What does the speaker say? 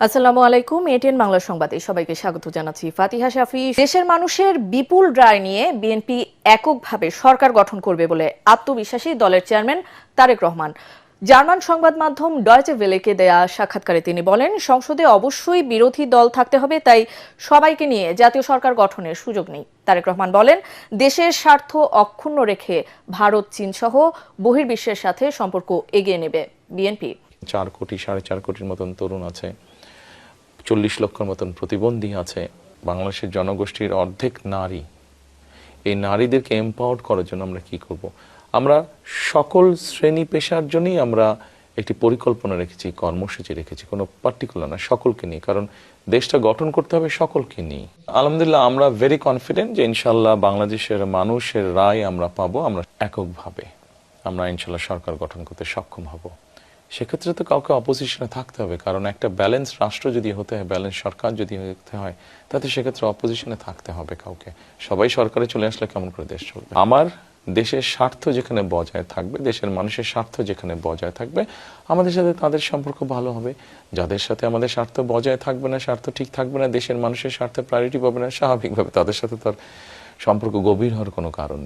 আসসালামু আলাইকুম। এটিএন বাংলা সংবাদে সবাইকে স্বাগত জানাচ্ছি। ফাতিহা শাফি। দেশের মানুষের বিপুল রায় নিয়ে বিএনপি এককভাবে সরকার গঠন করবে বলে আত্মবিশ্বাসী দলের চেয়ারম্যান তারেক রহমান। জার্মান সংবাদ মাধ্যম ডয়েচে ভেলেকে দেয়া সাক্ষাৎকারে তিনি বলেন, সংসদে অবশ্যই বিরোধী দল থাকতে হবে, তাই সবাইকে নিয়ে জাতীয় সরকার গঠনের সুযোগ নেই। তারেক রহমান বলেন, দেশের স্বার্থ অক্ষুণ্ণ রেখে ভারত, চীন সহ বহির্বিশ্বের সাথে সম্পর্ক এগিয়ে নেবে বিএনপি। 4 কোটি 4.5 কোটির মতন তরুণ আছে, 40 লক্ষের মতন প্রতিবন্ধী আছে, বাংলাদেশের জনগোষ্ঠীর অর্ধেক নারী। এই নারীদেরকে এম্পাওয়ার্ড করার জন্য আমরা কি করব? আমরা সকল শ্রেণী পেশার জন্যই আমরা একটি পরিকল্পনা রেখেছি, কর্মসূচি রেখেছি, কোনো পার্টিকুলার না, সকলকে নিয়ে। কারণ দেশটা গঠন করতে হবে সকলকে নিয়ে। আলহামদুলিল্লাহ, আমরা ভেরি কনফিডেন্ট যে ইনশাল্লাহ বাংলাদেশের মানুষের রায় আমরা পাবো। আমরা এককভাবে আমরা ইনশাল্লাহ সরকার গঠন করতে সক্ষম হব। সেক্ষেত্রে তো কাউকে অপোজিশনে থাকতে হবে, কারণ একটা ব্যালেন্স রাষ্ট্র যদি হতে হয়, ব্যালেন্স সরকার যদি হতে হয়, তাতে সেক্ষেত্রে অপোজিশনে থাকতে হবে কাউকে। সবাই সরকারে চলে আসলে কেমন করে দেশ চলবে? আমার দেশের স্বার্থ যেখানে বজায় থাকবে, দেশের মানুষের স্বার্থ যেখানে বজায় থাকবে, আমাদের সাথে তাদের সম্পর্ক ভালো হবে। যাদের সাথে আমাদের স্বার্থ বজায় থাকবে না, স্বার্থ ঠিক থাকবে না, দেশের মানুষের স্বার্থে প্রায়োরিটি পাবে না, স্বাভাবিকভাবে তাদের সাথে তার সম্পর্ক গভীর হওয়ার কোনো কারণ নেই।